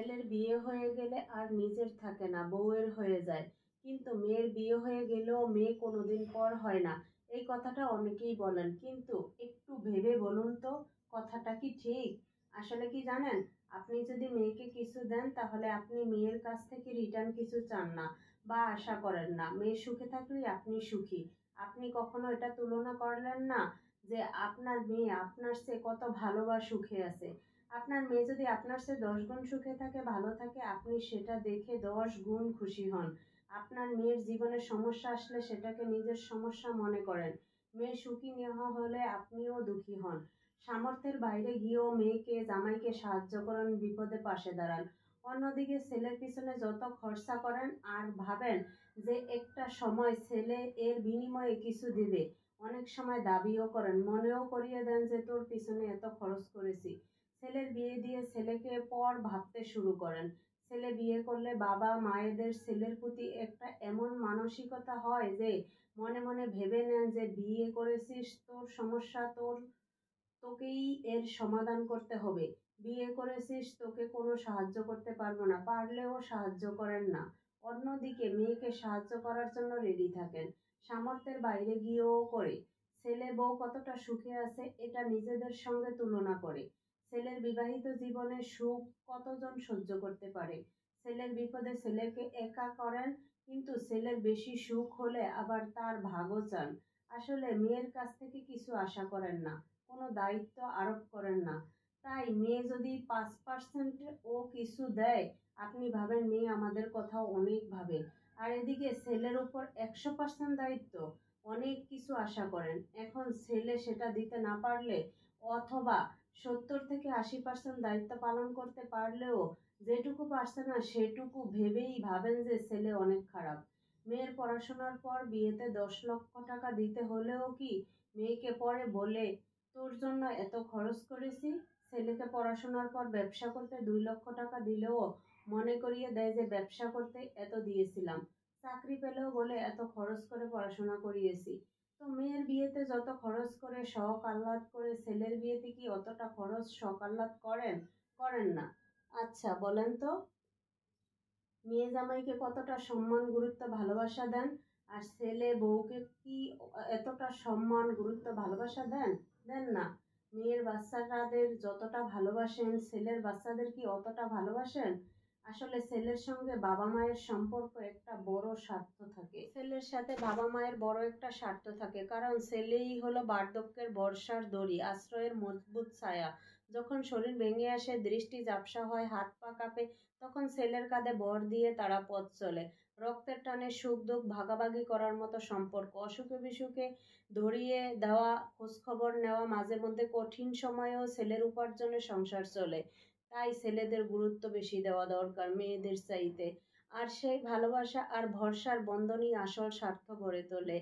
ছেলের বিয়ে হয়ে গেলে আর নিজের থাকে না, বউয়ের হয়ে যায়। কিন্তু মেয়ের বিয়ে হয়ে গেলেও মেয়ে কোনোদিন পর হয় না। এই কথাটা অনেকেই বলেন, কিন্তু একটু ভেবে বলুন তো কথাটা কি ঠিক? আসলে কি জানেন, আপনি যদি মেয়েকে কিছু দেন তাহলে আপনি মেয়ের কাছ থেকে রিটার্ন কিছু চান না বা আশা করেন না। মেয়ে সুখে থাকলেই আপনি সুখী। আপনি কখনো এটা তুলনা করলেন না যে আপনার মেয়ে আপনার চেয়ে কত ভালো বা সুখে আছে। আপনার মেয়ে যদি আপনার চেয়ে 10 গুণ সুখে থাকে, ভালো থাকে, আপনি সেটা দেখে 10 গুণ খুশি হন। আপনার মেয়ের জীবনে সমস্যা আসলে সেটাকে নিজের সমস্যা মনে করেন। মেয়ে সুখী না হলে আপনিও দুঃখী হন। সামর্থ্যের বাইরে গিয়েও মেয়েকে জামাইকে সাহায্য করেন, বিপদে পাশে দাঁড়ান। অন্যদিকে ছেলের পিছনে যত খরচা করেন আর ভাবেন যে একটা সময় ছেলে এর বিনিময়ে কিছু দিবে, অনেক সময় দাবিও করেন, মনেও করিয়ে দেন যে তোর পিছনে এত খরচ করেছি। ছেলের বিয়ে দিয়ে ছেলেকে পর ভাবতে শুরু করেন। ছেলে বিয়ে করলে বাবা মায়েদের ছেলের প্রতি একটা এমন মানসিকতা হয় যে মনে মনে ভেবে নেন যে বিয়ে করেছিস, তোর সমস্যা তোকেই এর সমাধান করতে হবে। বিয়ে করেছিস, তোকে কোনো সাহায্য করতে পারবো না, পারলেও সাহায্য করেন না। অন্যদিকে মেয়েকে সাহায্য করার জন্য রেডি থাকেন, সামর্থ্যের বাইরে গিয়েও করে। ছেলে বউ কতটা সুখে আছে এটা নিজেদের সঙ্গে তুলনা করে। ছেলের বিবাহিত জীবনে সুখ কতজন সহ্য করতে পারে? ছেলের বিপদে ছেলেকে একা করেন, কিন্তু ছেলের বেশি সুখ হলে আবার তার ভাগও চান। আসলে মেয়ের কাছ থেকে কিছু আশা করেন না, কোনো দায়িত্ব আরোপ করেন না। তাই মেয়ে যদি 5% ও কিছু দেয়, আপনি ভাবেন মেয়ে আমাদের কথা অনেক ভাবে। আর এদিকে ছেলের উপর 100% দায়িত্ব, অনেক কিছু আশা করেন। এখন ছেলে সেটা দিতে না পারলে, অথবা 70 থেকে 80% দায়িত্ব পালন করতে পারলেও যেটুকু পারছে না সেটুকু ভেবেই ভাবেন যে ছেলে অনেক খারাপ। মেয়ের পড়াশোনার পর বিয়েতে 10 লক্ষ টাকা দিতে হলেও কি মেয়েকে পরে বলে তোর জন্য এত খরচ করেছি? ছেলেকে পড়াশোনার পর ব্যবসা করতে 2 লক্ষ টাকা দিলেও মনে করিয়ে দেয় যে ব্যবসা করতে এত দিয়েছিলাম। চাকরি পেলেও বলে এত খরচ করে পড়াশোনা করিয়েছি। তো মেয়ের বিয়েতে যত খরচ করে শখ আহ্লাদ করে, ছেলের বিয়েতে কি অতটা খরচ শখ আহ্লাদ করেন? করেন না। আচ্ছা বলেন তো, মেয়ে জামাইকে কতটা সম্মান গুরুত্ব ভালোবাসা দেন? আর ছেলে বউকে কি এতটা সম্মান গুরুত্ব ভালোবাসা দেন? দেন না। মেয়ের বাচ্চাদের যতটা ভালোবাসেন ছেলের বাচ্চাদের কি অতটা ভালোবাসেন? আসলে ছেলের সঙ্গে বাবা মায়ের সম্পর্ক একটা বড় স্বার্থ থাকে, ছেলের সাথে বাবা মায়ের বড় একটা স্বার্থ থাকে, কারণ ছেলেই হলো বার্ধক্যের ভরসার দড়ি, আশ্রয়ের মজবুত ছায়া। যখন শরীর ভেঙে আসে, দৃষ্টি ঝাপসা হয়, হাত পা কাঁপে, তখন ছেলের কাঁধে ভর দিয়ে তারা পথ চলে। রক্তের টানে সুখ দুঃখ ভাগাভাগি করার মতো সম্পর্ক, অসুখে বিসুখে ধরিয়ে দেওয়া, খোঁজখবর নেওয়া, মাঝে মধ্যে কঠিন সময়েও ছেলের উপার্জনে সংসার চলে। তাই ছেলেদের গুরুত্ব বেশি দেওয়া দরকার মেয়েদের চাইতে। আর সেই ভালোবাসা আর ভরসার বন্ধনই আসল স্বার্থ গড়ে তোলে।